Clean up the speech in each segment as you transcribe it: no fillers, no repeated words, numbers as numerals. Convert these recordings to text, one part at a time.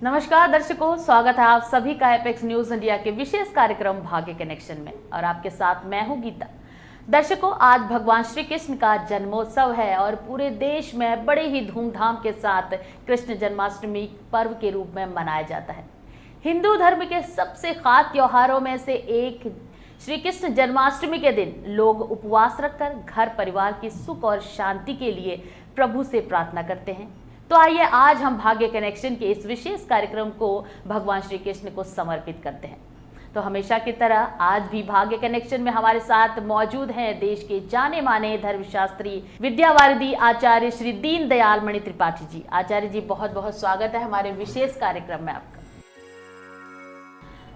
नमस्कार दर्शकों, स्वागत है आप सभी का एपेक्स न्यूज इंडिया के विशेष कार्यक्रम भाग्य कनेक्शन में और आपके साथ मैं हूं गीता। दर्शकों, आज भगवान श्री कृष्ण का जन्मोत्सव है और पूरे देश में बड़े ही धूमधाम के साथ कृष्ण जन्माष्टमी पर्व के रूप में मनाया जाता है। हिंदू धर्म के सबसे खास त्योहारों में से एक श्री कृष्ण जन्माष्टमी के दिन लोग उपवास रखकर घर परिवार की सुख और शांति के लिए प्रभु से प्रार्थना करते हैं। तो आइए आज हम भाग्य कनेक्शन के इस विशेष कार्यक्रम को भगवान श्री कृष्ण को समर्पित करते हैं। तो हमेशा की तरह आज भी भाग्य कनेक्शन में हमारे साथ मौजूद हैं देश के जाने माने धर्मशास्त्री विद्यावारिधि आचार्य श्री दीन दयाल मणि त्रिपाठी जी। आचार्य जी, बहुत बहुत स्वागत है हमारे विशेष कार्यक्रम में आपका।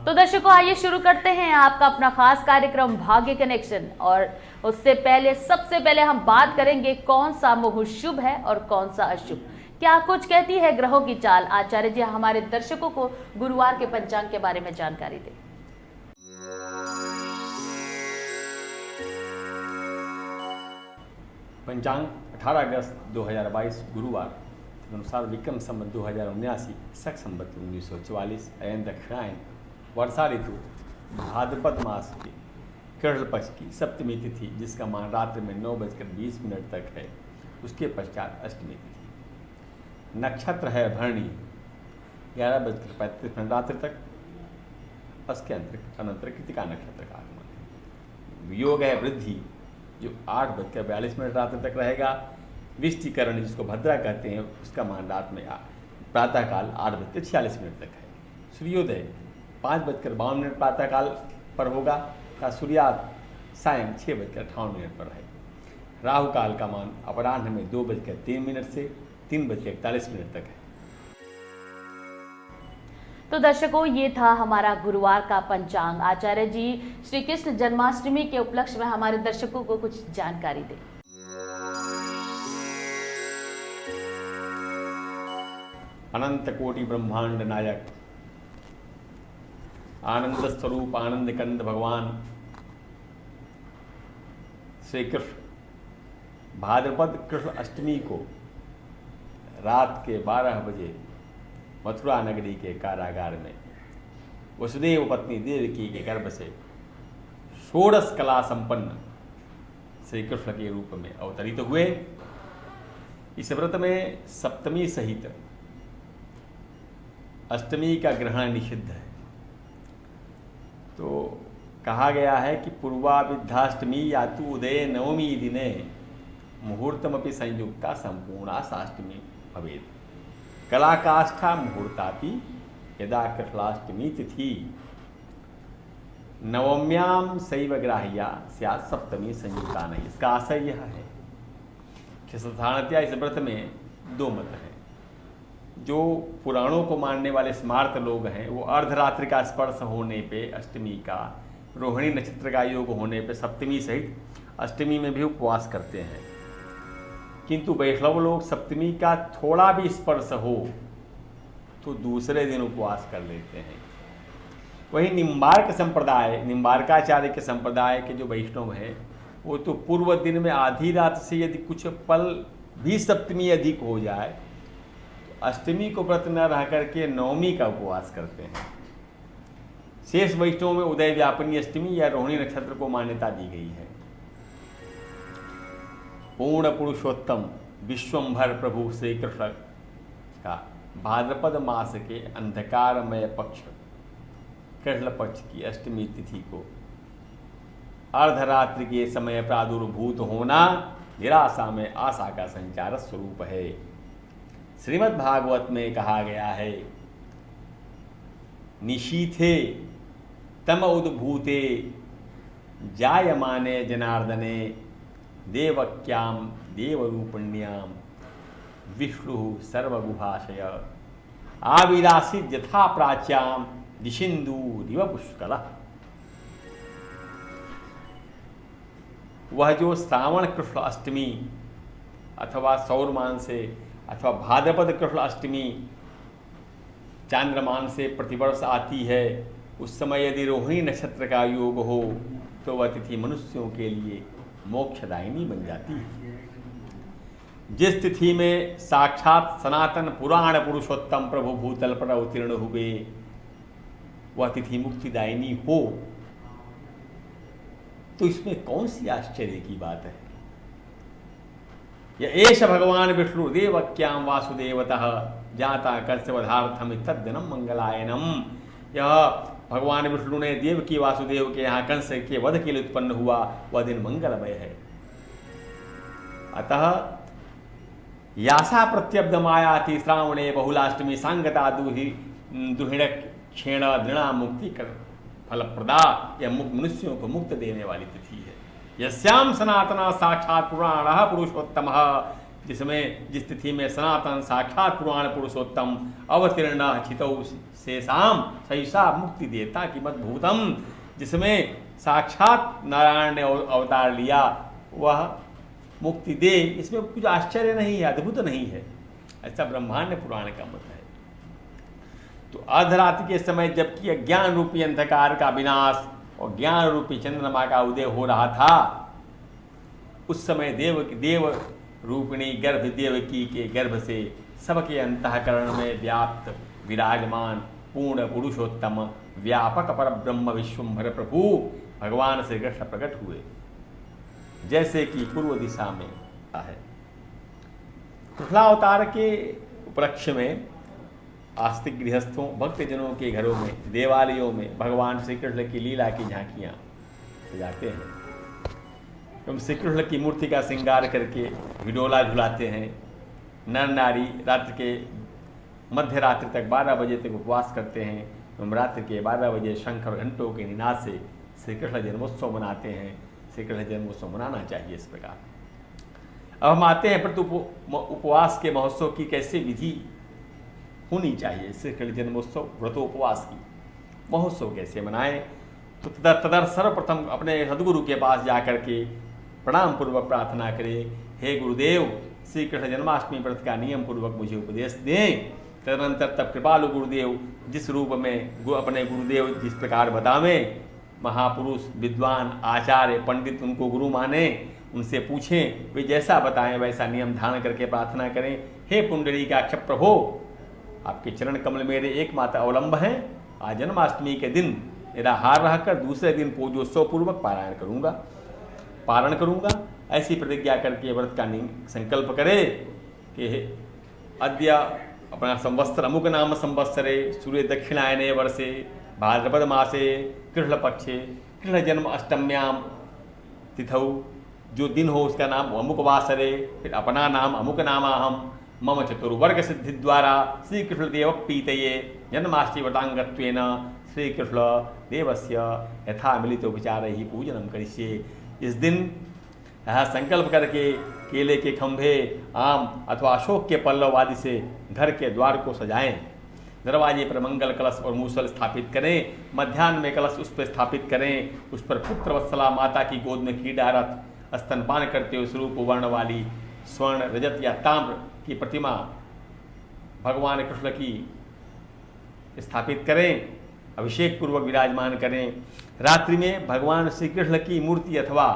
तो दर्शकों, आइए शुरू करते हैं आपका अपना खास कार्यक्रम भाग्य कनेक्शन। और उससे पहले सबसे पहले हम बात करेंगे कौन सा मुहूर्त शुभ है और कौन सा अशुभ, क्या कुछ कहती है ग्रहों की चाल। आचार्य जी, हमारे दर्शकों को गुरुवार के पंचांग के बारे में जानकारी दें। पंचांग 18 अगस्त 2022 गुरुवार के अनुसार विक्रम संवत 2079 शक संवत 1944 अयन दक्षिणायन वर्षा ऋतु भाद्रपद मास की कृष्ण पक्ष की सप्तमी तिथि, जिसका मान रात्रि में 9:20 तक है। उसके पश्चात अष्टमी तिथि। नक्षत्र है भरणी 11:35 रात्रि तक। उसके अनंतर कृतिका नक्षत्र का आगमन है। वियोग है वृद्धि, जो 8:42 रात्रि तक रहेगा। विष्टिकरण, जिसको भद्रा कहते हैं, उसका मान रात में प्रातःकाल 8:46 तक है। सूर्योदय 5:52 प्रातःकाल पर होगा तथा सूर्यास्त सायं 6:58 पर है। राहु काल का मान अपराह्न में 2:03 से 3:41 तक है। तो दर्शकों, ये था हमारा गुरुवार का पंचांग। आचार्य जी, श्री कृष्ण जन्माष्टमी के उपलक्ष्य में हमारे दर्शकों को कुछ जानकारी दें। अनंत कोटि ब्रह्मांड नायक आनंद स्वरूप आनंद कंद भगवान श्री कृष्ण भाद्रपद कृष्ण अष्टमी को रात के 12 बजे मथुरा नगरी के कारागार में वसुदेव पत्नी देवकी के गर्भ से षोडश कला संपन्न श्री कृष्ण के रूप में अवतरित हुए। इस व्रत में सप्तमी सहित अष्टमी का ग्रहण निषिद्ध है। तो कहा गया है कि पूर्वाभिद्धाष्टमी या तो उदय नवमी दिने मुहूर्तमपि संयुक्ता संपूर्णा साष्टमी भवेत्। कलाकाष्ठा मुहूर्तापि यदा कृष्णाष्टमी तिथि नवम्याम शैव ग्राह्या स्यात् सप्तमी संयुक्ता नहीं। इसका आशय यह है कि साधारणतया इस व्रत में दो मत हैं। जो पुराणों को मानने वाले स्मार्त लोग हैं, वो अर्धरात्रि का स्पर्श होने पे अष्टमी का, रोहिणी नक्षत्र का योग होने पे सप्तमी सहित अष्टमी में भी उपवास करते हैं। किंतु वैष्णव लोग सप्तमी का थोड़ा भी स्पर्श हो तो दूसरे दिन उपवास कर लेते हैं। वही निम्बार्क संप्रदाय, निम्बार्काचार्य के संप्रदाय के जो वैष्णव हैं, वो तो पूर्व दिन में आधी रात से यदि कुछ पल भी सप्तमी अधिक हो जाए तो अष्टमी को व्रत न रह करके नवमी का उपवास करते हैं। शेष वैष्णव में उदय व्यापिनी अष्टमी या रोहिणी नक्षत्र को मान्यता दी गई है। पूर्ण पुरुषोत्तम विश्वंभर प्रभु श्री कृष्ण का भाद्रपद मास के अंधकारमय पक्ष कृष्ण पक्ष की अष्टमी तिथि को अर्धरात्रि के समय प्रादुर्भूत होना निराशा में आशा का संचार स्वरूप है। श्रीमद् भागवत में कहा गया है, निशीथे तम उद्भूते जायमाने जनार्दने देवक्याम देवरूपिण्याम विष्णु सर्वगुहाशय आविरासित यथा प्राच्याम दिशिंदु दिव पुष्कल। वह जो श्रावण कृष्ण अष्टमी अथवा सौरमान से अथवा भाद्रपद कृष्ण अष्टमी चांद्रमान से प्रतिवर्ष आती है, उस समय यदि रोहिणी नक्षत्र का योग हो तो वह तिथि मनुष्यों के लिए मोक्षदायिनी बन जाती है। जिस तिथि में साक्षात सनातन पुराण पुरुषोत्तम प्रभु भूतल पर अवतीर्ण हुए, वह तिथि मुक्तिदायिनी हो, तो इसमें कौन सी आश्चर्य की बात है। यह एष भगवान विष्णु देवक्याम वासुदेवतः जाता कर्तव्यवधार्थम तद्दिनम मंगलायनम। यह भगवान विष्णु ने देवकी वासुदेव के यहाँ कंस के वध के लिए उत्पन्न हुआ, वह दिन मंगलमय है। अतः यासा प्रत्यब्दमायाति श्रावणे बहुलाष्टमी सांगता दुहिण क्षीण दृणा मुक्ति कर फलप्रदा। यह मनुष्यों को मुक्त देने वाली तिथि है। यस्याम सनातन साक्षात पुराण पुरुषोत्तम, जिस तिथि में सनातन साक्षात पुराण पुरुषोत्तम अवतीर्ण छितौ शेषाम सहिषा मुक्ति देता कि मत भूतम, जिसमें साक्षात नारायण ने अवतार लिया, वह मुक्ति दे। इसमें कुछ आश्चर्य नहीं है, अद्भुत नहीं है, ऐसा ब्रह्मांड पुराण का मत है। तो अर्धरात्रि के समय जबकि अज्ञान रूपी अंधकार का विनाश और ज्ञान रूपी चंद्रमा का उदय हो रहा था, उस समय देव रूपिणी गर्भ देवकी के गर्भ से सबके अंतःकरण में व्याप्त विराजमान पूर्ण पुरुषोत्तम व्यापक पर ब्रह्म विश्वंभर प्रभु भगवान श्री कृष्ण प्रकट हुए, जैसे कि पूर्व दिशा में है। कृष्णावतार के उपलक्ष्य में आस्तिक गृहस्थों भक्तजनों के घरों में देवालयों में भगवान श्री कृष्ण की लीला की झांकियाँ सजाते हैं। एवं श्री कृष्ण की मूर्ति का श्रृंगार करके हिडोला झुलाते हैं। नर नारी रात्र के मध्य रात्रि तक 12 बजे तक उपवास करते हैं एवं रात्रि के 12 बजे शंख और घंटों के निनाद से श्री कृष्ण जन्मोत्सव मनाते हैं। श्री कृष्ण जन्मोत्सव मनाना चाहिए इस प्रकार। अब हम आते हैं प्रति उपवास के महोत्सव की कैसे विधि होनी चाहिए। श्री कृष्ण जन्मोत्सव व्रतोपवास की महोत्सव कैसे मनाएं, तो तदर सर्वप्रथम अपने सदगुरु के पास जाकर के प्रणाम पूर्वक प्रार्थना करें, हे गुरुदेव श्री कृष्ण जन्माष्टमी व्रत का नियम पूर्वक मुझे उपदेश दें। तदनंतर तब कृपालु गुरुदेव जिस रूप में अपने गुरुदेव जिस प्रकार बतावें, महापुरुष विद्वान आचार्य पंडित उनको गुरु माने, उनसे पूछें, वे जैसा बताएं वैसा नियम धारण करके प्रार्थना करें। हे पुंडरीकाक्ष प्रभो, आपके चरण कमल मेरे एकमात्र अवलंब हैं। आज जन्माष्टमी के दिन निराहार रहकर दूसरे दिन पूजोत्सव पूर्वक पारण करूंगा। ऐसी प्रतिज्ञा करके व्रत का संकल्प करे कि अद्य अपना संवत्सर अमुक नाम संवत्सरे सूर्य दक्षिणायने वर्षे भाद्रपद मासे कृष्ण पक्षे कृष्ण जन्म अष्टम्याम तिथौ, जो दिन हो उसका नाम अमुक वासरे, फिर अपना नाम अमुक नामाहम मम चतुर्वर्ग सिद्धि द्वारा श्री कृष्ण देव पीतये जन्माष्टमी व्रतांगत्वेन श्री कृष्ण देवस्य यथा मिलितोपचार ही पूजनम करिष्ये। इस दिन संकल्प करके केले के खंभे, आम अथवा अशोक के पल्लव आदि से घर के द्वार को सजाएं। दरवाजे पर मंगल कलश और मूसल स्थापित करें। मध्याह्न में कलश उस पर स्थापित करें। उस पर पुत्र वत्सला माता की गोद में क्रीडारत स्तनपान करते हुए स्वरूप वर्ण वाली स्वर्ण रजत या ताम्र की प्रतिमा भगवान कृष्ण की स्थापित करें, अभिषेक पूर्वक विराजमान करें। रात्रि में भगवान श्री कृष्ण की मूर्ति अथवा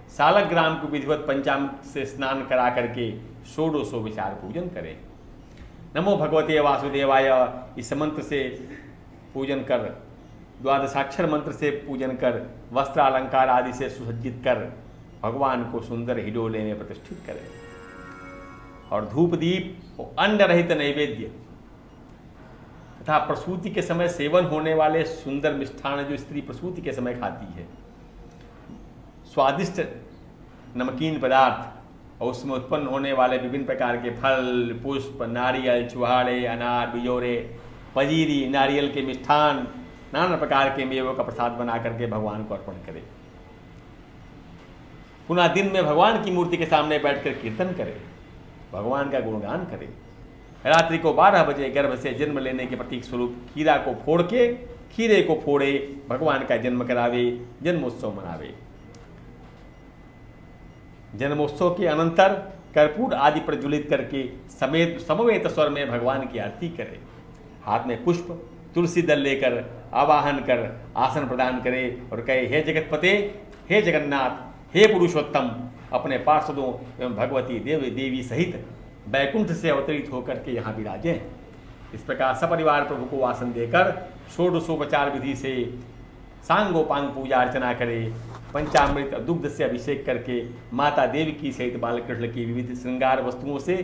सालग्राम को विधिवत पंचामृत से स्नान करा करके षोडशोपचार पूजन करें। नमो भगवते वासुदेवाय इस मंत्र से पूजन कर, द्वादशाक्षर मंत्र से पूजन कर, वस्त्र अलंकार आदि से सुसज्जित कर भगवान को सुंदर हिडोले में प्रतिष्ठित करें और धूप दीप और अन्न रहित नैवेद्य तथा प्रसूति के समय सेवन होने वाले सुंदर मिष्ठान जो स्त्री प्रसूति के समय खाती है, स्वादिष्ट नमकीन पदार्थ और उसमें उत्पन्न होने वाले विभिन्न प्रकार के फल, पुष्प, नारियल, छुहाड़े, अनार, बिजोरे, पजीरी, नारियल के मिष्ठान, नाना प्रकार के मेवों का प्रसाद बना करके भगवान को अर्पण करें। पुनः दिन में भगवान की मूर्ति के सामने बैठकर कीर्तन करें, भगवान का गुणगान करें। रात्रि को 12 बजे गर्भ से जन्म लेने के प्रतीक स्वरूप खीरे को फोड़े, भगवान का जन्म करावे, जन्मोत्सव मनावे। जन्मोत्सव के अनंतर कर्पूर आदि प्रज्वलित करके समवेत स्वर में भगवान की आरती करें। हाथ में पुष्प तुलसी दल लेकर आवाहन कर आसन प्रदान करे और कहे, हे जगतपते, हे जगन्नाथ, हे पुरुषोत्तम, अपने पार्षदों एवं भगवती देवी सहित बैकुंठ से अवतरित होकर के यहाँ विराजे। इस प्रकार सपरिवार प्रभु को आसन देकर षोडशोपचार विधि से सांगोपांग पूजा अर्चना करे, पंचामृत दुग्ध से अभिषेक करके माता देवी की सहित बालकृष्ण की विविध श्रृंगार वस्तुओं से